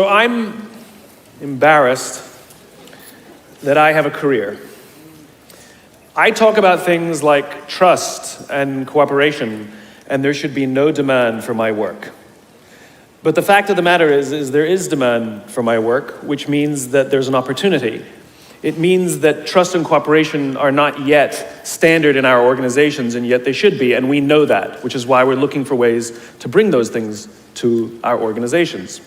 So I'm embarrassed that I have a career. I talk about things like trust and cooperation, and there should be no demand for my work. But the fact of the matter is there is demand for my work, which means that there's an opportunity. It means that trust and cooperation are not yet standard in our organizations, and yet they should be, and we know that, which is why we're looking for ways to bring those things to our organizations.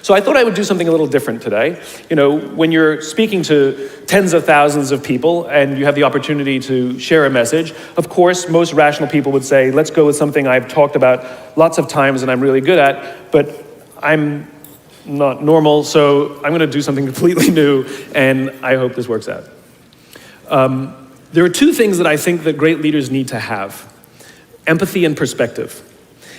So I thought I would do something a little different today. You know, when you're speaking to tens of thousands of people and you have the opportunity to share a message, of course, most rational people would say, let's go with something I've talked about lots of times and I'm really good at, but I'm not normal, so I'm going to do something completely new, and I hope this works out. There are two things that I think that great leaders need to have: empathy and perspective.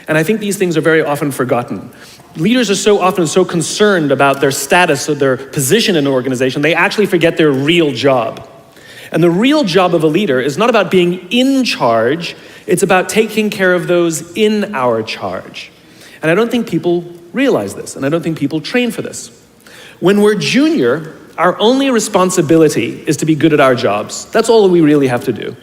And I think these things are very often forgotten. Leaders are so often so concerned about their status or their position in an organization, they actually forget their real job. And the real job of a leader is not about being in charge, it's about taking care of those in our charge. And I don't think people realize this, and I don't think people train for this. When we're junior, our only responsibility is to be good at our jobs. That's all we really have to do.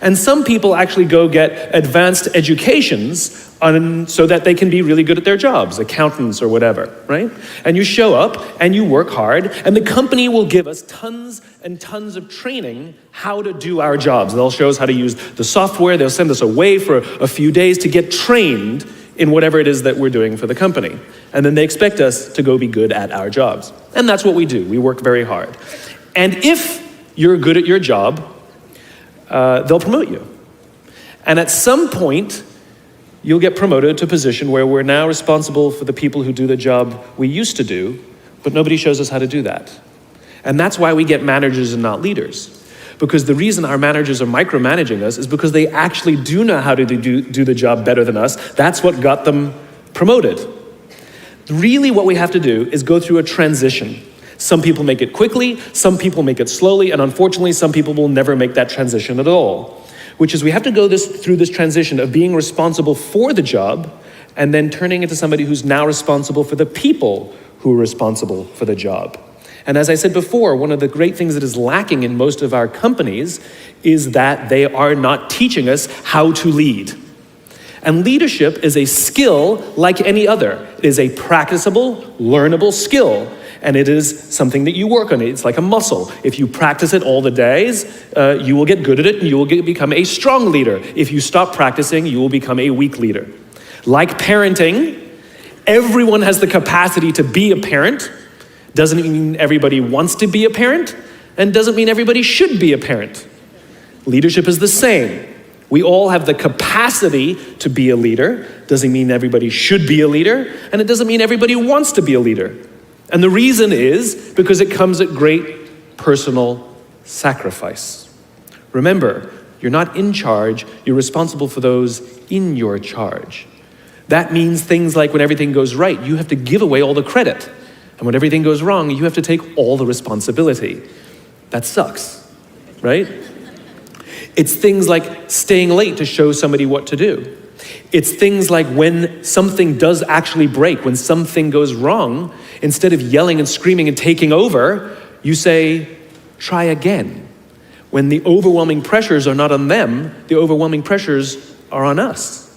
And some people actually go get advanced educations so that they can be really good at their jobs, accountants or whatever, right? And you show up and you work hard, and the company will give us tons and tons of training how to do our jobs. They'll show us how to use the software. They'll send us away for a few days to get trained in whatever it is that we're doing for the company. And then they expect us to go be good at our jobs. And that's what we do. We work very hard. And if you're good at your job, they'll promote you. And at some point, you'll get promoted to a position where we're now responsible for the people who do the job we used to do, but nobody shows us how to do that. And that's why we get managers and not leaders. Because the reason our managers are micromanaging us is because they actually do know how to do the job better than us. That's what got them promoted. Really what we have to do is go through a transition. Some people make it quickly, some people make it slowly, and unfortunately some people will never make that transition at all. Which is we have to go through this transition of being responsible for the job and then turning into somebody who's now responsible for the people who are responsible for the job. And as I said before, one of the great things that is lacking in most of our companies is that they are not teaching us how to lead. And leadership is a skill like any other. It is a practicable, learnable skill. And it is something that you work on. It's like a muscle. If you practice it all the days, you will get good at it and you will become a strong leader. If you stop practicing, you will become a weak leader. Like parenting, everyone has the capacity to be a parent. Doesn't mean everybody wants to be a parent, and doesn't mean everybody should be a parent. Leadership is the same. We all have the capacity to be a leader. Doesn't mean everybody should be a leader, and it doesn't mean everybody wants to be a leader. And the reason is because it comes at great personal sacrifice. Remember, you're not in charge, you're responsible for those in your charge. That means things like when everything goes right, you have to give away all the credit. And when everything goes wrong, you have to take all the responsibility. That sucks, right? It's things like staying late to show somebody what to do. It's things like when something does actually break, when something goes wrong, instead of yelling and screaming and taking over, you say, try again. When the overwhelming pressures are not on them, the overwhelming pressures are on us.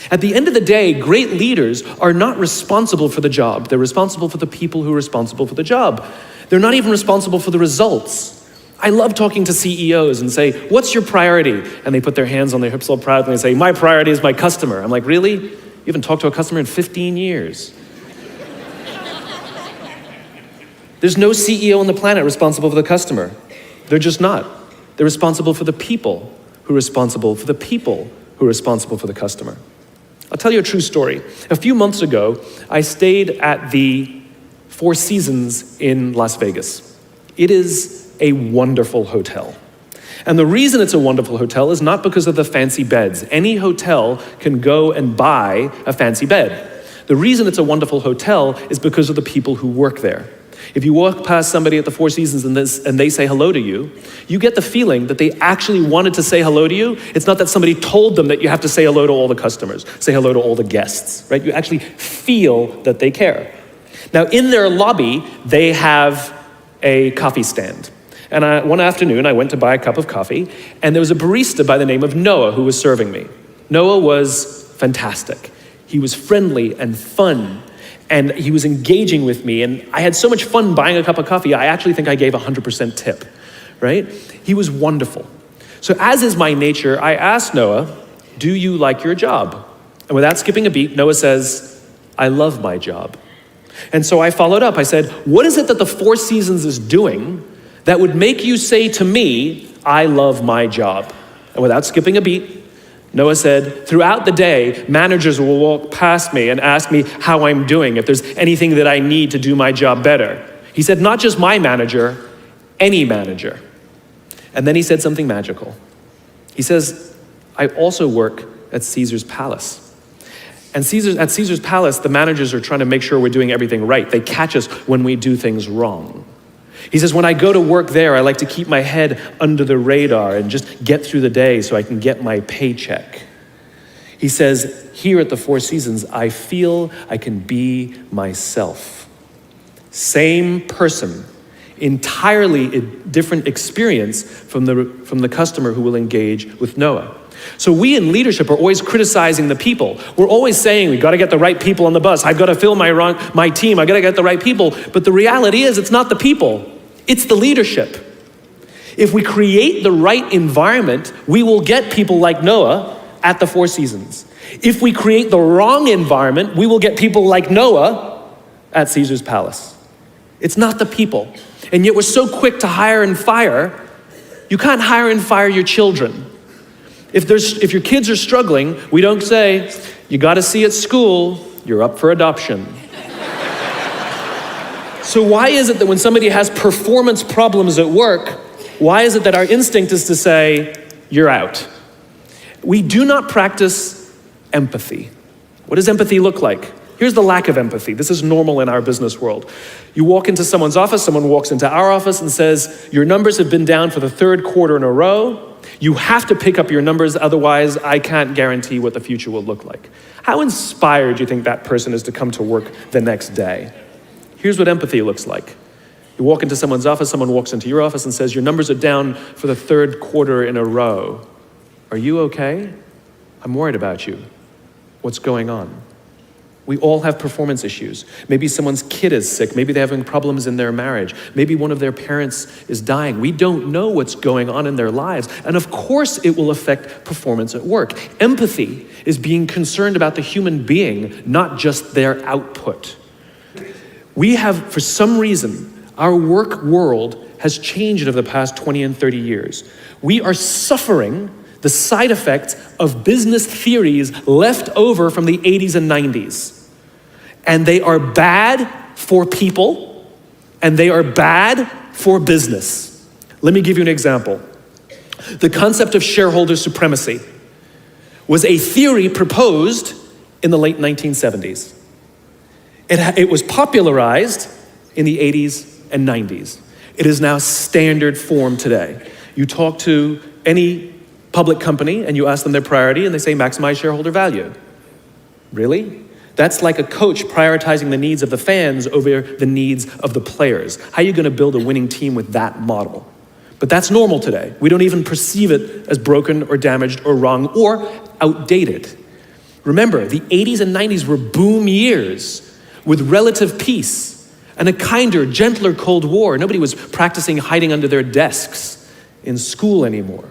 At the end of the day, great leaders are not responsible for the job. They're responsible for the people who are responsible for the job. They're not even responsible for the results. I love talking to CEOs and say, what's your priority? And they put their hands on their hips all proudly and say, my priority is my customer. I'm like, really? You haven't talked to a customer in 15 years. There's no CEO on the planet responsible for the customer. They're just not. They're responsible for the people who are responsible for the people who are responsible for the customer. I'll tell you a true story. A few months ago, I stayed at the Four Seasons in Las Vegas. It is a wonderful hotel. And the reason it's a wonderful hotel is not because of the fancy beds. Any hotel can go and buy a fancy bed. The reason it's a wonderful hotel is because of the people who work there. If you walk past somebody at the Four Seasons and they say hello to you, you get the feeling that they actually wanted to say hello to you. It's not that somebody told them that you have to say hello to all the customers, say hello to all the guests, right? You actually feel that they care. Now, in their lobby, they have a coffee stand. And one afternoon, I went to buy a cup of coffee, and there was a barista by the name of Noah who was serving me. Noah was fantastic. He was friendly and fun, and he was engaging with me, and I had so much fun buying a cup of coffee, I actually think I gave 100% tip, right? He was wonderful. So as is my nature, I asked Noah, do you like your job? And without skipping a beat, Noah says, I love my job. And so I followed up. I said, what is it that the Four Seasons is doing that would make you say to me, I love my job? And without skipping a beat, Noah said, throughout the day, managers will walk past me and ask me how I'm doing, if there's anything that I need to do my job better. He said, not just my manager, any manager. And then he said something magical. He says, I also work at Caesar's palace. And at Caesar's palace, the managers are trying to make sure we're doing everything right. They catch us when we do things wrong. He says, when I go to work there, I like to keep my head under the radar and just get through the day so I can get my paycheck. He says, here at the Four Seasons, I feel I can be myself. Same person, entirely a different experience from the customer who will engage with Noah. So we in leadership are always criticizing the people. We're always saying, we got to get the right people on the bus. I've got to fill my team. I got to get the right people. But the reality is, it's not the people. It's the leadership. If we create the right environment, we will get people like Noah at the Four Seasons. If we create the wrong environment, we will get people like Noah at Caesar's palace. It's not the people. And yet we're so quick to hire and fire. You can't hire and fire your children. If your kids are struggling, we don't say, you got to see at school, you're up for adoption. So why is it that when somebody has performance problems at work, why is it that our instinct is to say, you're out? We do not practice empathy. What does empathy look like? Here's the lack of empathy. This is normal in our business world. You walk into someone's office, someone walks into our office and says, your numbers have been down for the third quarter in a row. You have to pick up your numbers, otherwise I can't guarantee what the future will look like. How inspired do you think that person is to come to work the next day? Here's what empathy looks like. You walk into someone's office, someone walks into your office and says, your numbers are down for the third quarter in a row. Are you okay? I'm worried about you. What's going on? We all have performance issues. Maybe someone's kid is sick. Maybe they're having problems in their marriage. Maybe one of their parents is dying. We don't know what's going on in their lives. And of course it will affect performance at work. Empathy is being concerned about the human being, not just their output. We have, for some reason, our work world has changed over the past 20 and 30 years. We are suffering the side effects of business theories left over from the 80s and 90s. And they are bad for people, and they are bad for business. Let me give you an example. The concept of shareholder supremacy was a theory proposed in the late 1970s. It was popularized in the 80s and 90s. It is now standard form today. You talk to any public company and you ask them their priority and they say maximize shareholder value. Really? That's like a coach prioritizing the needs of the fans over the needs of the players. How are you going to build a winning team with that model? But that's normal today. We don't even perceive it as broken or damaged or wrong or outdated. Remember, the 80s and 90s were boom years with relative peace and a kinder, gentler Cold War. Nobody was practicing hiding under their desks in school anymore.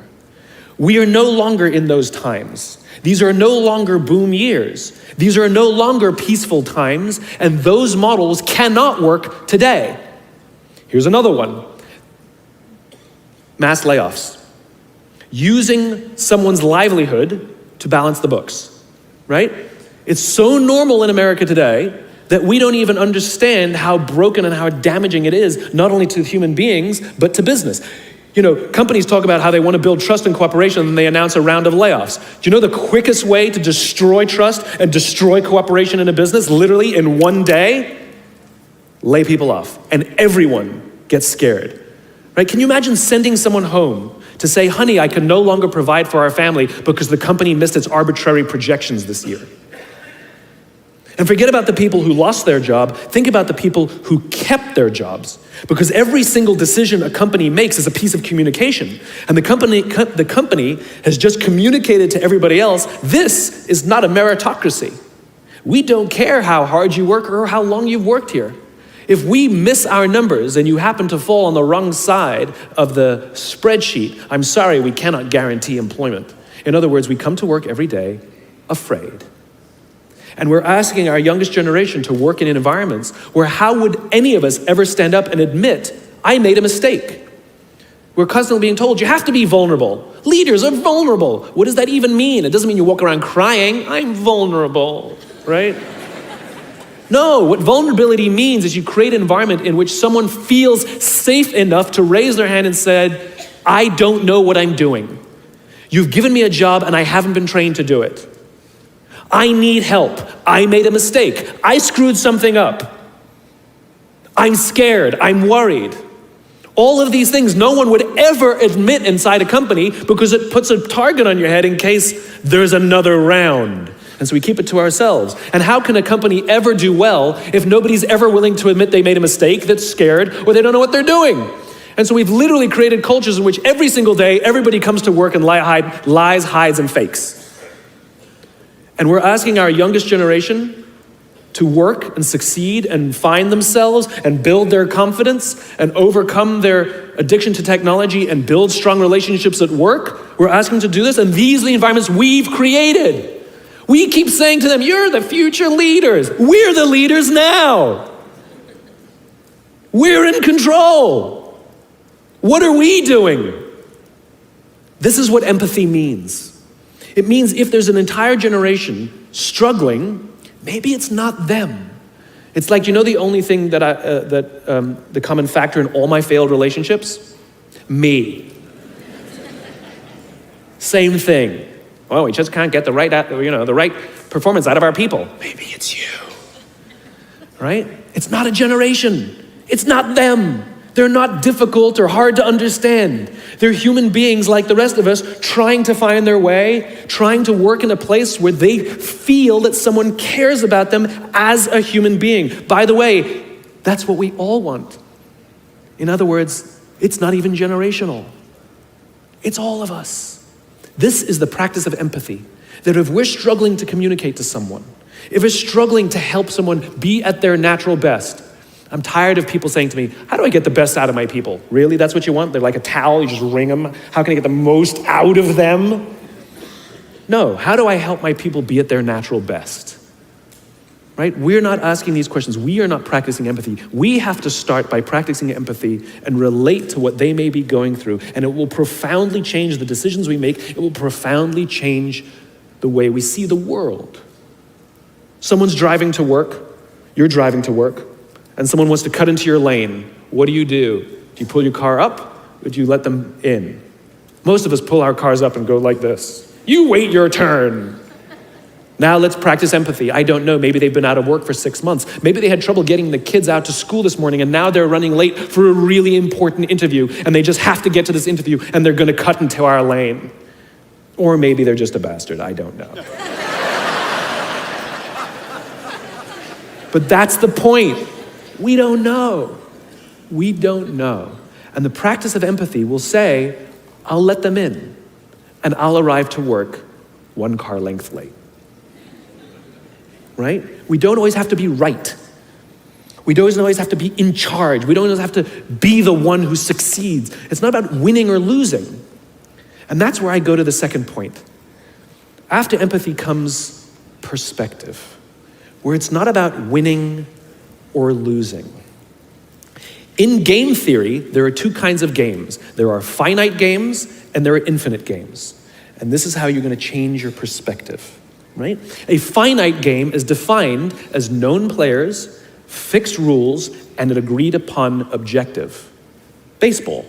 We are no longer in those times. These are no longer boom years. These are no longer peaceful times, and those models cannot work today. Here's another one. Mass layoffs. Using someone's livelihood to balance the books, right? It's so normal in America today that we don't even understand how broken and how damaging it is, not only to human beings, but to business. You know, companies talk about how they want to build trust and cooperation and they announce a round of layoffs. Do you know the quickest way to destroy trust and destroy cooperation in a business, literally in one day? Lay people off, and everyone gets scared, right? Can you imagine sending someone home to say, honey, I can no longer provide for our family because the company missed its arbitrary projections this year? And forget about the people who lost their job. Think about the people who kept their jobs. Because every single decision a company makes is a piece of communication. And the company has just communicated to everybody else, this is not a meritocracy. We don't care how hard you work or how long you've worked here. If we miss our numbers and you happen to fall on the wrong side of the spreadsheet, I'm sorry, we cannot guarantee employment. In other words, we come to work every day afraid. And we're asking our youngest generation to work in environments where how would any of us ever stand up and admit, I made a mistake? We're constantly being told, you have to be vulnerable. Leaders are vulnerable. What does that even mean? It doesn't mean you walk around crying, I'm vulnerable, right? No, what vulnerability means is you create an environment in which someone feels safe enough to raise their hand and said, I don't know what I'm doing. You've given me a job and I haven't been trained to do it. I need help. I made a mistake. I screwed something up. I'm scared. I'm worried. All of these things no one would ever admit inside a company because it puts a target on your head in case there's another round. And so we keep it to ourselves. And how can a company ever do well if nobody's ever willing to admit they made a mistake, that's scared, or they don't know what they're doing? And so we've literally created cultures in which every single day, everybody comes to work and lies, hides, and fakes. And we're asking our youngest generation to work and succeed and find themselves and build their confidence and overcome their addiction to technology and build strong relationships at work. We're asking them to do this, and these are the environments we've created. We keep saying to them, you're the future leaders. We're the leaders now. We're in control. What are we doing? This is what empathy means. It means if there's an entire generation struggling, maybe it's not them. It's like, the only thing that the common factor in all my failed relationships? Me. Same thing. Oh, we just can't get the right performance out of our people. Maybe it's you, right? It's not a generation. It's not them. They're not difficult or hard to understand. They're human beings like the rest of us, trying to find their way, trying to work in a place where they feel that someone cares about them as a human being. By the way, that's what we all want. In other words, it's not even generational. It's all of us. This is the practice of empathy, that if we're struggling to communicate to someone, if we're struggling to help someone be at their natural best, I'm tired of people saying to me, how do I get the best out of my people? Really, that's what you want? They're like a towel, you just wring them. How can I get the most out of them? No, how do I help my people be at their natural best? Right? We're not asking these questions. We are not practicing empathy. We have to start by practicing empathy and relate to what they may be going through. And it will profoundly change the decisions we make. It will profoundly change the way we see the world. Someone's driving to work. You're driving to work. And someone wants to cut into your lane. What do? Do you pull your car up or do you let them in? Most of us pull our cars up and go like this. You wait your turn. Now let's practice empathy. I don't know, maybe they've been out of work for 6 months. Maybe they had trouble getting the kids out to school this morning and now they're running late for a really important interview and they just have to get to this interview and they're gonna cut into our lane. Or maybe they're just a bastard, I don't know. But that's the point. We don't know. We don't know. And the practice of empathy will say, I'll let them in and I'll arrive to work 1 car length late. Right? We don't always have to be right. We don't always have to be in charge. We don't always have to be the one who succeeds. It's not about winning or losing. And that's where I go to the second point. After empathy comes perspective, where it's not about winning or losing. In game theory, there are 2 kinds of games. There are finite games and there are infinite games. And this is how you're going to change your perspective. Right? A finite game is defined as known players, fixed rules, and an agreed upon objective. Baseball,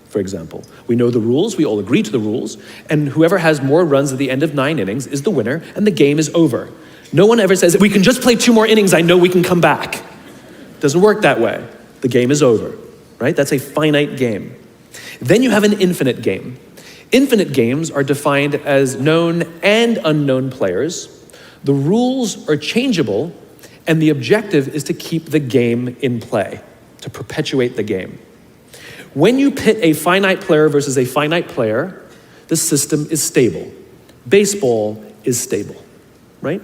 for example. We know the rules, we all agree to the rules, and whoever has more runs at the end of 9 innings is the winner, and the game is over. No one ever says, we can just play 2 more innings, I know we can come back. It doesn't work that way. The game is over, right? That's a finite game. Then you have an infinite game. Infinite games are defined as known and unknown players. The rules are changeable, And the objective is to keep the game in play, to perpetuate the game. When you pit a finite player versus a finite player, the system is stable. Baseball is stable, right?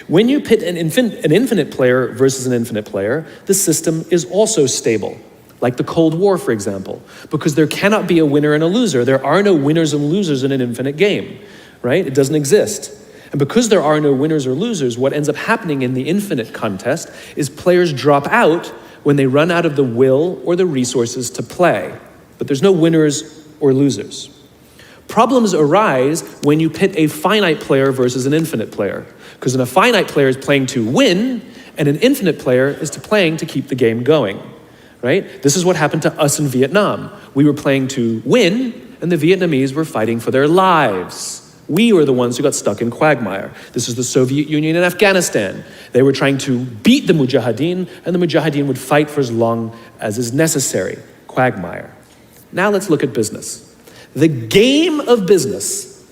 When you pit an infinite player versus an infinite player, the system is also stable. Like the Cold War, for example, because there cannot be a winner and a loser. There are no winners and losers in an infinite game, right? It doesn't exist. And because there are no winners or losers, what ends up happening in the infinite contest is players drop out when they run out of the will or the resources to play. But there's no winners or losers. Problems arise when you pit a finite player versus an infinite player, because a finite player is playing to win, and an infinite player is playing to keep the game going, right? This is what happened to us in Vietnam. We were playing to win, and the Vietnamese were fighting for their lives. We were the ones who got stuck in quagmire. This is the Soviet Union and Afghanistan. They were trying to beat the Mujahideen, and the Mujahideen would fight for as long as is necessary. Quagmire. Now let's look at business. The game of business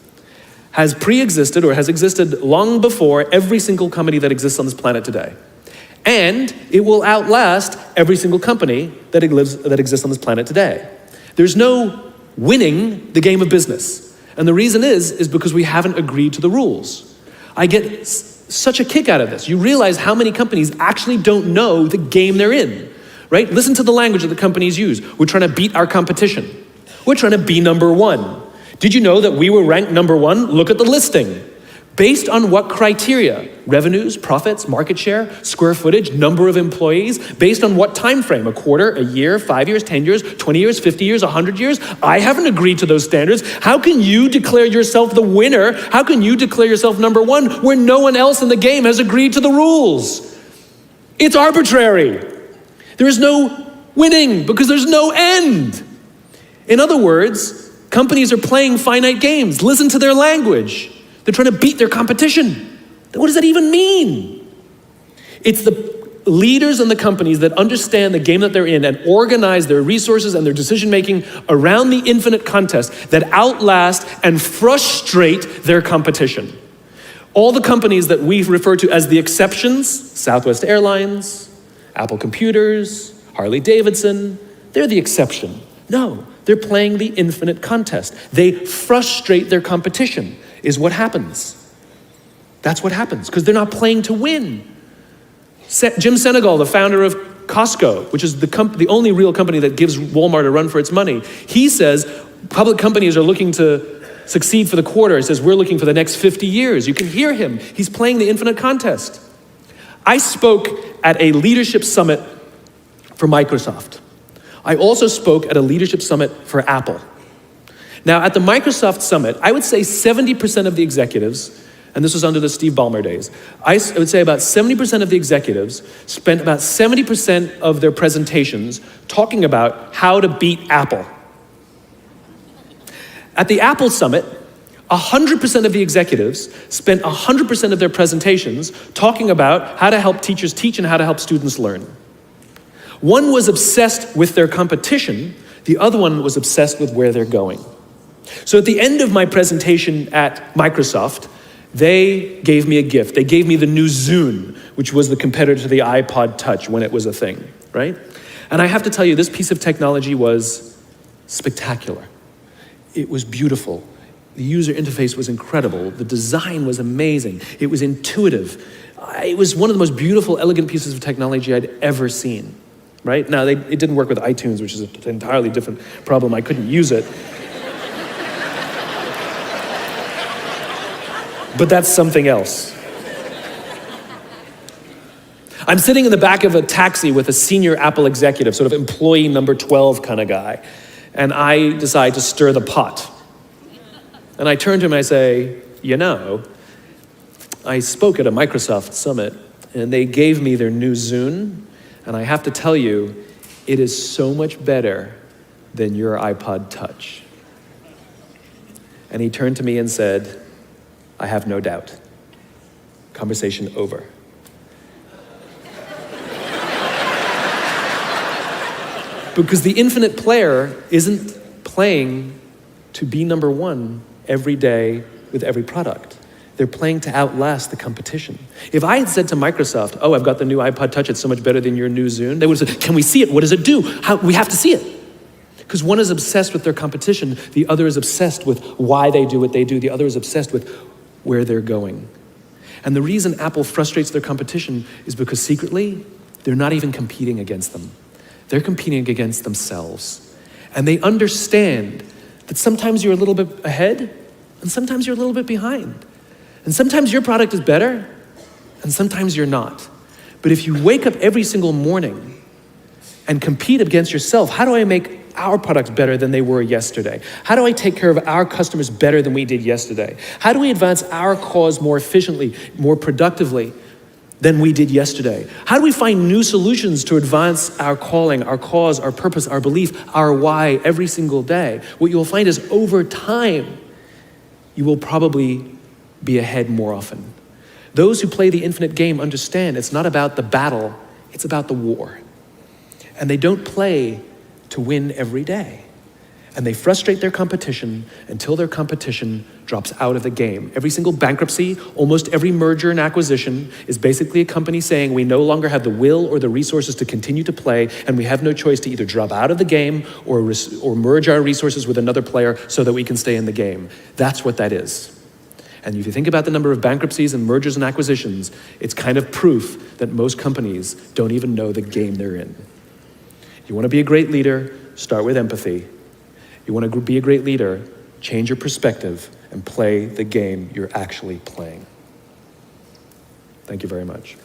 has pre-existed or has existed long before every single company that exists on this planet today. And it will outlast every single company that exists on this planet today. There's no winning the game of business. And the reason is because we haven't agreed to the rules. I get such a kick out of this. You realize how many companies actually don't know the game they're in, right? Listen to the language that the companies use. We're trying to beat our competition. We're trying to be number one. Did you know that we were ranked number one? Look at the listing. Based on what criteria? Revenues, profits, market share, square footage, number of employees. Based on what time frame? A quarter, a year, 5 years, 10 years, 20 years, 50 years, 100 years? I haven't agreed to those standards. How can you declare yourself the winner? How can you declare yourself number one where no one else in the game has agreed to the rules? It's arbitrary. There is no winning because there's no end. In other words, companies are playing finite games. Listen to their language. They're trying to beat their competition. What does that even mean? It's the leaders and the companies that understand the game that they're in and organize their resources and their decision-making around the infinite contest that outlast and frustrate their competition. All the companies that we refer to as the exceptions, Southwest Airlines, Apple Computers, Harley Davidson, they're the exception. No, they're playing the infinite contest. They frustrate their competition. Is what happens. That's what happens, because they're not playing to win. Jim Senegal, the founder of Costco, which is the only real company that gives Walmart a run for its money, he says public companies are looking to succeed for the quarter. He says, we're looking for the next 50 years. You can hear him. He's playing the infinite contest. I spoke at a leadership summit for Microsoft. I also spoke at a leadership summit for Apple. Now, at the Microsoft Summit, I would say 70% of the executives, and this was under the Steve Ballmer days, I would say about 70% of the executives spent about 70% of their presentations talking about how to beat Apple. At the Apple Summit, 100% of the executives spent 100% of their presentations talking about how to help teachers teach and how to help students learn. One was obsessed with their competition, the other one was obsessed with where they're going. So at the end of my presentation at Microsoft, they gave me a gift. They gave me the new Zune, which was the competitor to the iPod Touch when it was a thing, right? And I have to tell you, this piece of technology was spectacular. It was beautiful. The user interface was incredible. The design was amazing. It was intuitive. It was one of the most beautiful, elegant pieces of technology I'd ever seen, right? Now, it didn't work with iTunes, which is an entirely different problem. I couldn't use it. But that's something else. I'm sitting in the back of a taxi with a senior Apple executive, sort of employee number 12 kind of guy, and I decide to stir the pot. And I turn to him and I say, you know, I spoke at a Microsoft summit, and they gave me their new Zune, and I have to tell you, it is so much better than your iPod Touch. And he turned to me and said, I have no doubt. Conversation over. Because the infinite player isn't playing to be number one every day with every product. They're playing to outlast the competition. If I had said to Microsoft, oh, I've got the new iPod Touch, it's so much better than your new Zune, they would have said, can we see it? What does it do? We have to see it. Because one is obsessed with their competition, the other is obsessed with why they do what they do, the other is obsessed with where they're going. And the reason Apple frustrates their competition is because secretly, they're not even competing against them. They're competing against themselves. And they understand that sometimes you're a little bit ahead, and sometimes you're a little bit behind. And sometimes your product is better, and sometimes you're not. But if you wake up every single morning and compete against yourself, how do I make our products better than they were yesterday? How do I take care of our customers better than we did yesterday? How do we advance our cause more efficiently, more productively than we did yesterday? How do we find new solutions to advance our calling, our cause, our purpose, our belief, our why every single day? What you'll find is over time, you will probably be ahead more often. Those who play the infinite game understand it's not about the battle, it's about the war. And they don't play to win every day. And they frustrate their competition until their competition drops out of the game. Every single bankruptcy, almost every merger and acquisition is basically a company saying we no longer have the will or the resources to continue to play, and we have no choice to either drop out of the game or merge our resources with another player so that we can stay in the game. That's what that is. And if you think about the number of bankruptcies and mergers and acquisitions, it's kind of proof that most companies don't even know the game they're in. You want to be a great leader, start with empathy. You want to be a great leader, change your perspective and play the game you're actually playing. Thank you very much.